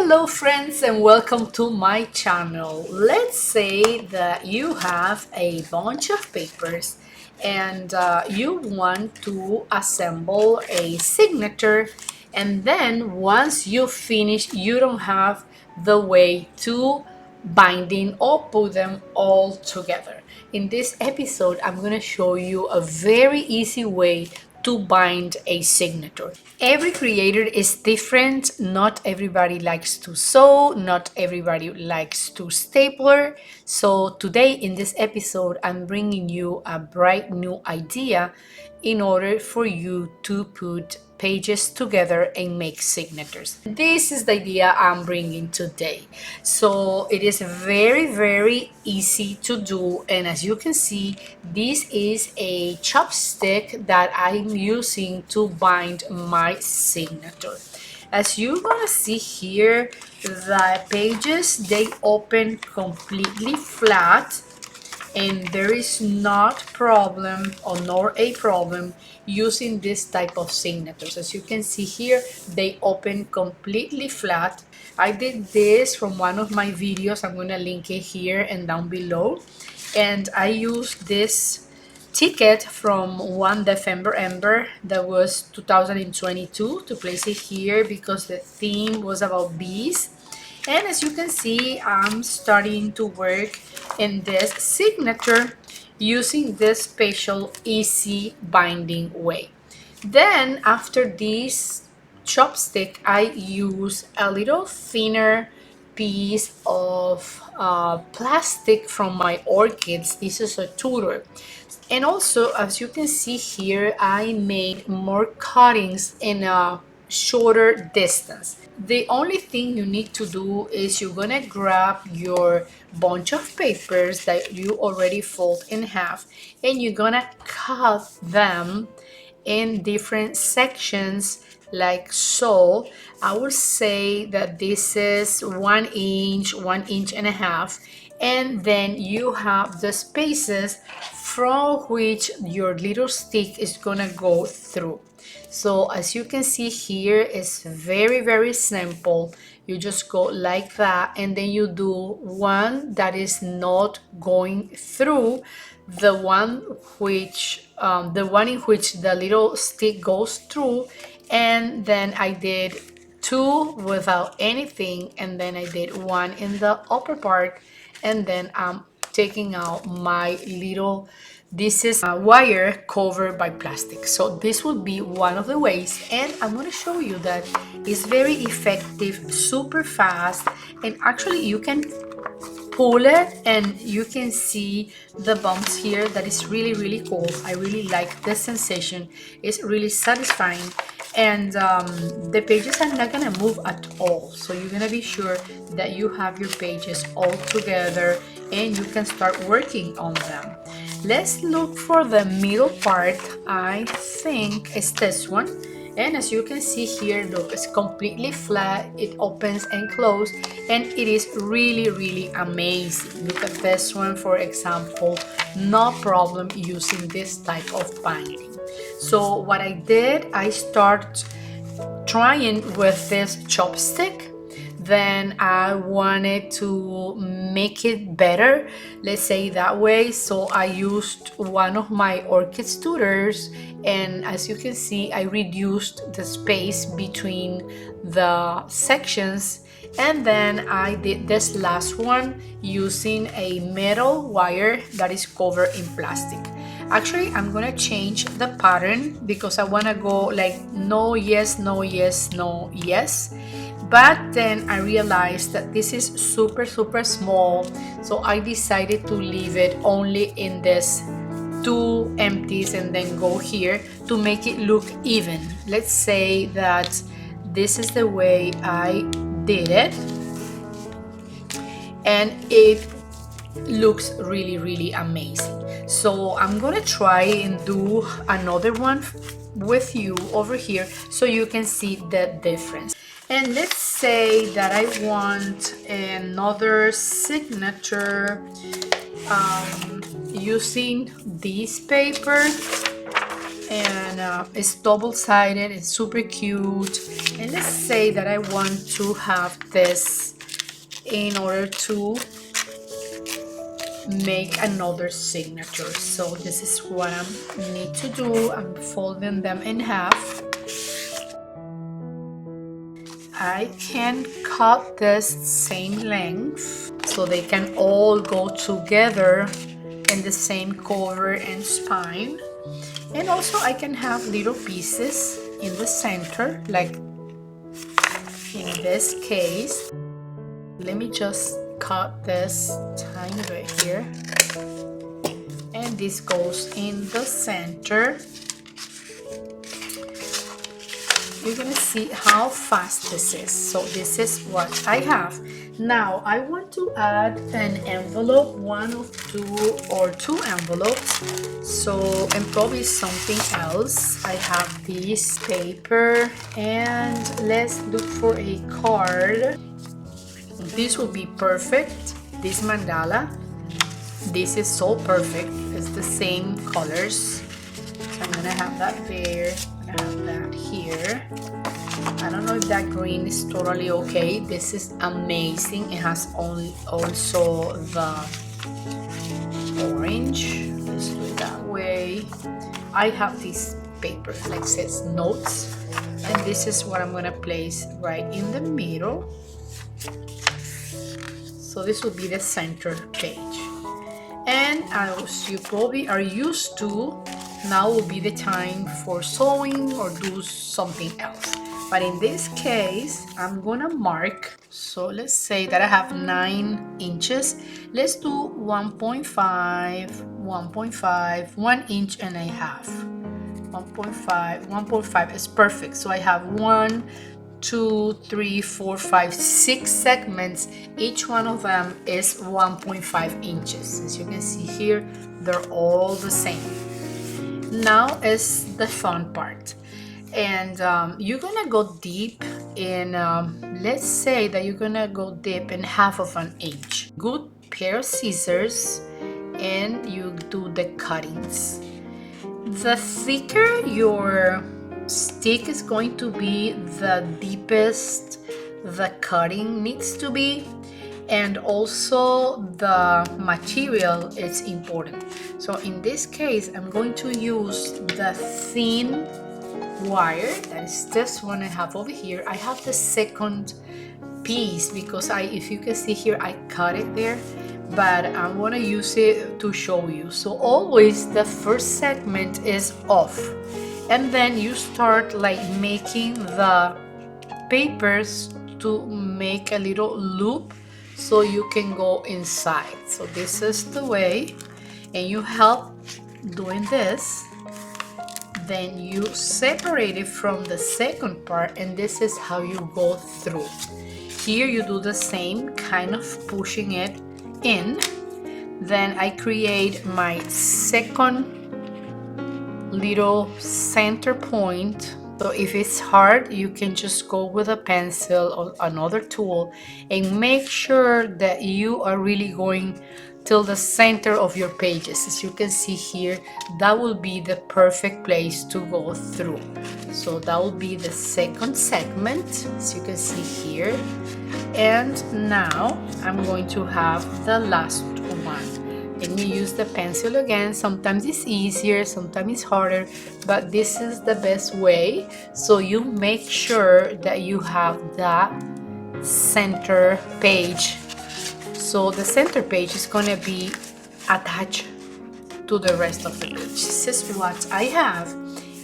Hello friends and welcome to my channel. Let's say that you have a bunch of papers and you want to assemble a signature, and then once you finish you don't have the way to binding or put them all together. In this episode I'm going to show you a very easy way to bind a signature. Every creator is different. Not everybody likes to sew, not everybody likes to stapler. So today in this episode, I'm bringing you a bright new idea in order for you to put pages together and make signatures. This is the idea I'm bringing today. So it is very easy to do, and as you can see, this is a chopstick that I'm using to bind my signature. As you're gonna see here, the pages, they open completely flat, and there is not problem or nor a problem using this type of signatures. As you can see here, they open completely flat. I did this from one of my videos. I'm going to link it here and down below, and I used this ticket from one December Ember that was 2022 to place it here because the theme was about bees. And as you can see, I'm starting to work in this signature using this special easy binding way. Then after this chopstick, I use a little thinner piece of plastic from my orchids. This is a tutor. And also, as you can see here, I made more cuttings in a shorter distance. The only thing you need to do is you're gonna grab your bunch of papers that you already fold in half, and you're gonna cut them in different sections like so. I would say that this is 1 inch, 1 and a half, and then you have the spaces from which your little stick is gonna go through. So as you can see here, it's very simple. You just go like that, and then you do one that is not going through, the one in which the little stick goes through, and then I did two without anything, and then I did one in the upper part, and then I'm taking out my little, this is a wire covered by plastic. So this will be one of the ways, and I'm going to show you that it's very effective, super fast, and actually you can pull it and you can see the bumps here. That is really cool. I really like the sensation. It's really satisfying, and the pages are not gonna move at all, so you're gonna be sure that you have your pages all together and you can start working on them. Let's look for the middle part. I think it's this one. And as you can see here, look, it's completely flat. It opens and closes, and it is really amazing. Look at this one, for example. No problem using this type of binding. So what I did, I start trying with this chopstick. Then I wanted to make it better, let's say that way. So I used one of my orchid tutors, and as you can see, I reduced the space between the sections, and then I did this last one using a metal wire that is covered in plastic. Actually, I'm gonna change the pattern because I wanna go like no, yes, no, yes, no, yes. But then I realized that this is super small, so I decided to leave it only in this two empties and then go here to make it look even. Let's say that this is the way I did it, and it looks really amazing. So I'm gonna try and do another one with you over here so you can see the difference. And let's say that I want another signature using this paper. and it's double-sided. It's super cute. And let's say that I want to have this in order to make another signature. So this is what I need to do. I'm folding them in half. I can cut this same length so they can all go together in the same cover and spine. And also I can have little pieces in the center, like in this case. Let me just cut this tiny bit here, and this goes in the center. You're gonna see how fast this is. So this is what I have. Now I want to add an envelope, one of two envelopes. So, and probably something else. I have this paper, and let's look for a card. This will be perfect. This mandala. This is so perfect. It's the same colors. So I'm gonna have that there. I'm gonna have that here. I don't know if that green is totally okay. This is amazing. It has also the orange. Let's do it that way. I have this paper, like it says notes, and this is what I'm gonna place right in the middle. So this will be the center page. And as you probably are used to, now will be the time for sewing or do something else. But in this case, I'm gonna mark. So let's say that I have 9 inches. Let's do 1.5, 1.5, 1 inch and a half. 1.5 is perfect. So I have 1, 2, 3, 4, 5, 6 segments. Each one of them is 1.5 inches. As you can see here, they're all the same. Now is the fun part. And you're gonna go deep in, let's say that you're gonna go deep in half of an inch. Good pair of scissors, and you do the cuttings. The thicker your stick is going to be, the deepest the cutting needs to be, and also the material is important. So in this case, I'm going to use the thin wire. That is this one I have over here. I have the second piece because if you can see here, I cut it there, but I'm gonna use it to show you. So always the first segment is off, and then you start like making the papers to make a little loop so you can go inside. So this is the way, and you help doing this. Then you separate it from the second part, and this is how you go through. Here you do the same, kind of pushing it in. Then I create my second little center point. So if it's hard, you can just go with a pencil or another tool and make sure that you are really going till the center of your pages. As you can see here, that will be the perfect place to go through. So that will be the second segment, as you can see here. And now I'm going to have the last one. Let me use the pencil again. Sometimes it's easier, sometimes it's harder, but this is the best way. So you make sure that you have that center page. So the center page is going to be attached to the rest of the page. This is what I have.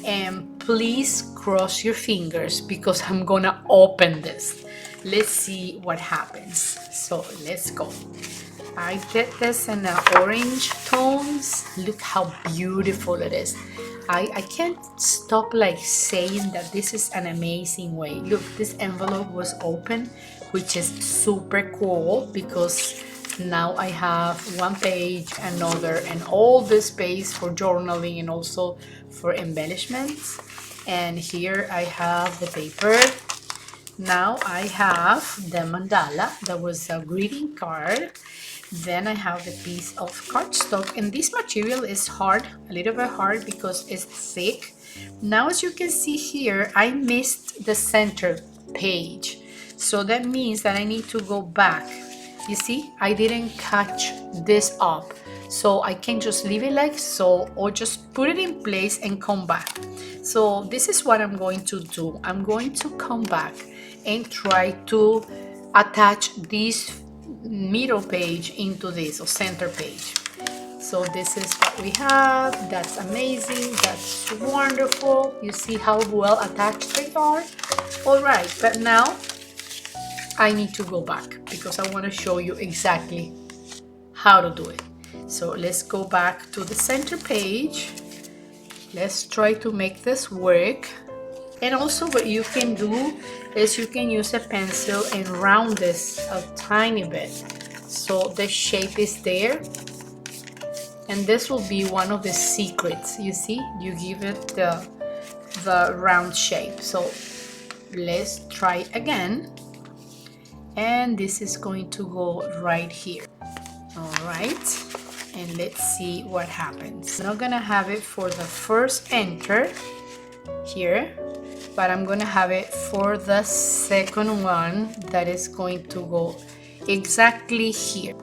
And please cross your fingers because I'm going to open this. Let's see what happens. So let's go. I get this in the orange tones. Look how beautiful it is. I can't stop like saying that this is an amazing way. Look, this envelope was open, which is super cool because now I have one page, another, and all this space for journaling and also for embellishments. And here I have the paper. Now I have the mandala, that was a greeting card. Then I have the piece of cardstock, and this material is hard, a little bit hard because it's thick. Now as you can see here, I missed the center page, so that means that I need to go back. You see, I didn't catch this up, so I can just leave it like so, or just put it in place and come back. So this is what I'm going to do. I'm going to come back and try to attach this middle page into this, or center page. So this is what we have. That's amazing. That's wonderful. You see how well attached they are? All right, but now I need to go back because I want to show you exactly how to do it. So let's go back to the center page. Let's try to make this work. And also what you can do is you can use a pencil and round this a tiny bit so the shape is there. And this will be one of the secrets. You see, you give it the round shape. So let's try again. And this is going to go right here. All right, and let's see what happens. I'm not gonna have it for the first enter here, but I'm gonna have it for the second one that is going to go exactly here.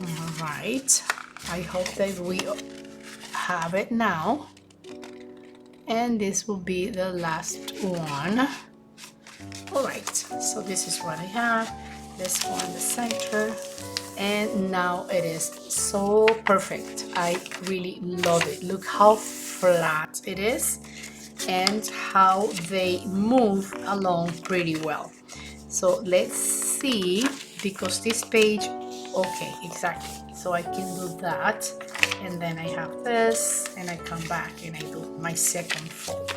All right, I hope that we have it now. And this will be the last one. All right, so this is what I have. Let's go in the center. And now it is so perfect. I really love it. Look how flat it is and how they move along pretty well. So let's see, because this page, okay, exactly. So I can do that. And then I have this, and I come back and I do my second fold.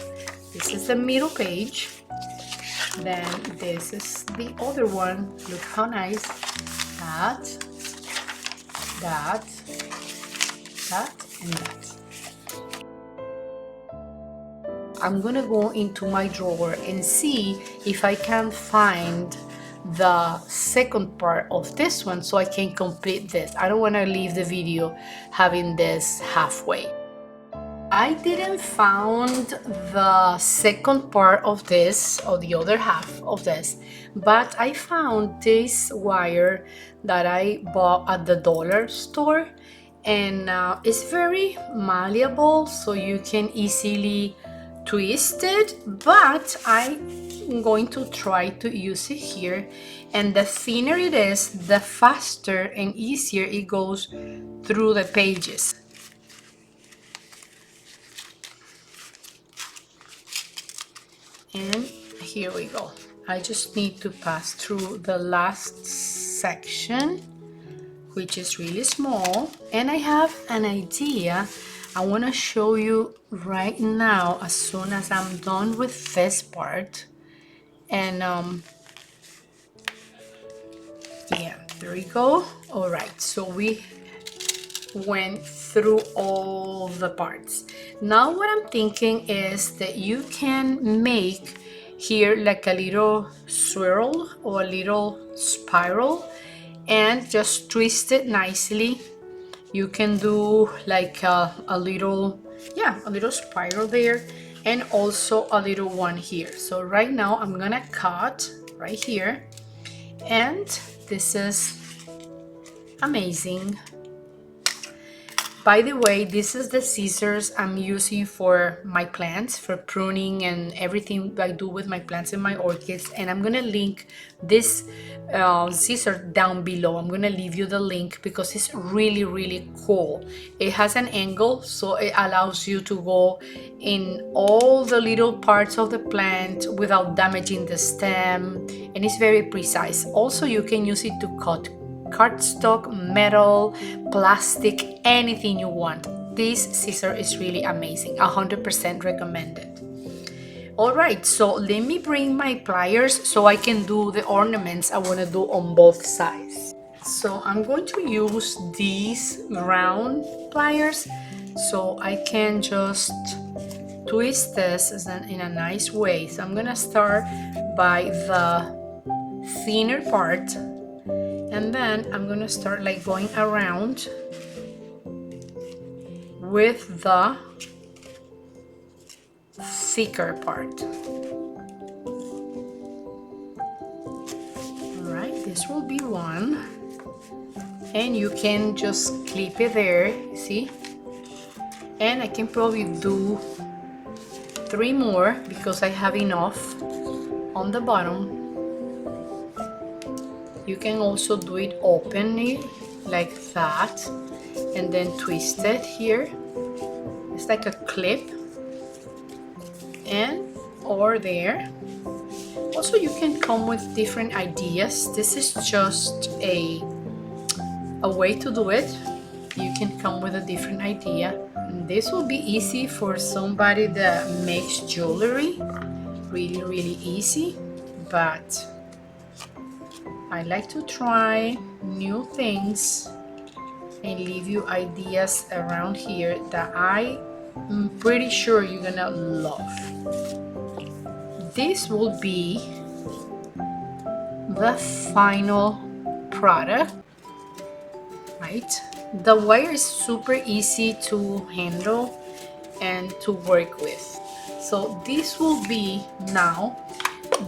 This is the middle page. Then this is the other one. Look how nice. That, and that. I'm gonna go into my drawer and see if I can find the second part of this one so I can complete this. I don't want to leave the video having this halfway. I didn't found the second part of this, or the other half of this, but I found this wire that I bought at the dollar store, and it's very malleable, so you can easily twist it, but I'm going to try to use it here. And the thinner it is, the faster and easier it goes through the pages. And here we go. I just need to pass through the last section, which is really small, and I have an idea I want to show you right now as soon as I'm done with this part. And yeah, there we go. All right, so we went through all the parts. Now what I'm thinking is that you can make here like a little swirl or a little spiral and just twist it nicely. You can do like a little, yeah, a little spiral there, and also a little one here. So right now I'm gonna cut right here, and this is amazing. By the way, this is the scissors I'm using for my plants, for pruning and everything I do with my plants and my orchids. And I'm gonna link this scissor down below. I'm gonna leave you the link because it's really, really cool. It has an angle, so it allows you to go in all the little parts of the plant without damaging the stem, and it's very precise. Also, you can use it to cut cardstock, metal, plastic, anything you want. This scissor is really amazing. 100% recommended. All right, so let me bring my pliers so I can do the ornaments I want to do on both sides. So I'm going to use these round pliers so I can just twist this in a nice way. So I'm gonna start by the thinner part, and then I'm gonna start like going around with the thicker part. All right, this will be one, and you can just clip it there, see? And I can probably do 3 more because I have enough on the bottom. You can also do it openly like that and then twist it here. It's like a clip, and or there. Also, you can come with different ideas. This is just a way to do it. You can come with a different idea. This will be easy for somebody that makes jewelry. Really easy, but I like to try new things and leave you ideas around here that I'm pretty sure you're gonna love. This will be the final product, right? The wire is super easy to handle and to work with. So this will be now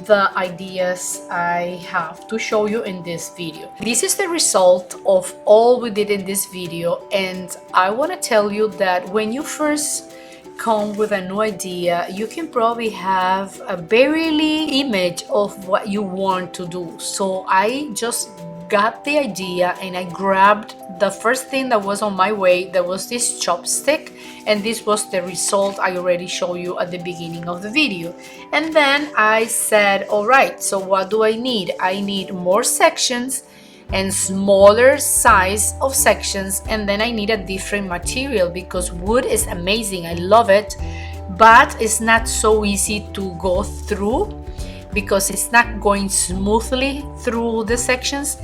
the ideas I have to show you in this video. This is the result of all we did in this video, and I want to tell you that when you first come with a new idea, you can probably have a barely image of what you want to do. So I just got the idea and I grabbed the first thing that was on my way. That was this chopstick, and this was the result I already showed you at the beginning of the video. And then I said, all right, so what do I need? I need more sections and smaller size of sections, and then I need a different material because wood is amazing, I love it, but it's not so easy to go through because it's not going smoothly through the sections.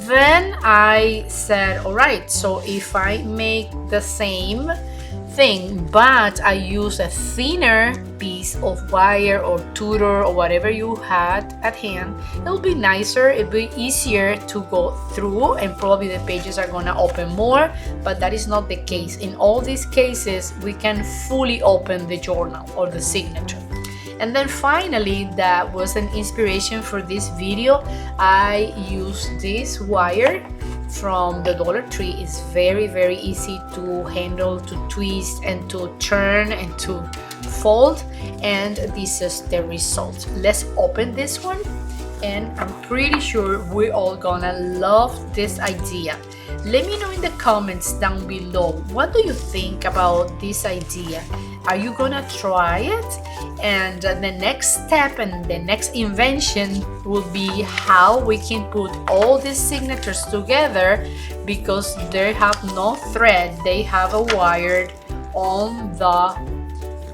Then I said, all right, so if I make the same thing but I use a thinner piece of wire or Tudor or whatever you had at hand, it'll be nicer, it'll be easier to go through, and probably the pages are gonna open more, but that is not the case. In all these cases, we can fully open the journal or the signature. And then finally, that was an inspiration for this video. I used this wire from the Dollar Tree. It's very easy to handle, to twist and to turn and to fold, and this is the result. Let's open this one, and I'm pretty sure we're all gonna love this idea. Let me know in the comments down below, what do you think about this idea? Are you gonna try it? And the next step and the next invention will be how we can put all these signatures together, because they have no thread, they have a wire on the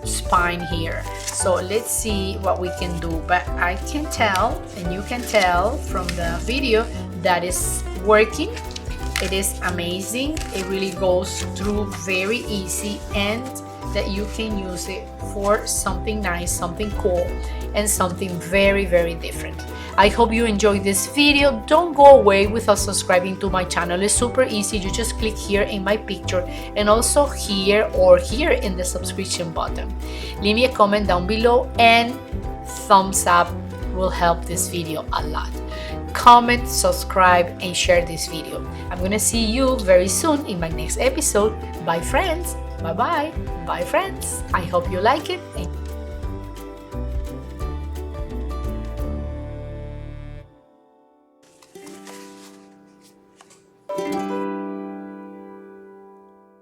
spine here. So let's see what we can do, but I can tell, and you can tell from the video, that is working. It is amazing. It really goes through very easy, and that you can use it for something nice, something cool, and something very different. I hope you enjoyed this video. Don't go away without subscribing to my channel. It's super easy. You just click here in my picture, and also here or here in the subscription button. Leave me a comment down below, and thumbs up will help this video a lot. Comment, subscribe, and share this video. I'm gonna see you very soon in my next episode. Bye friends. Bye friends. I hope you like it.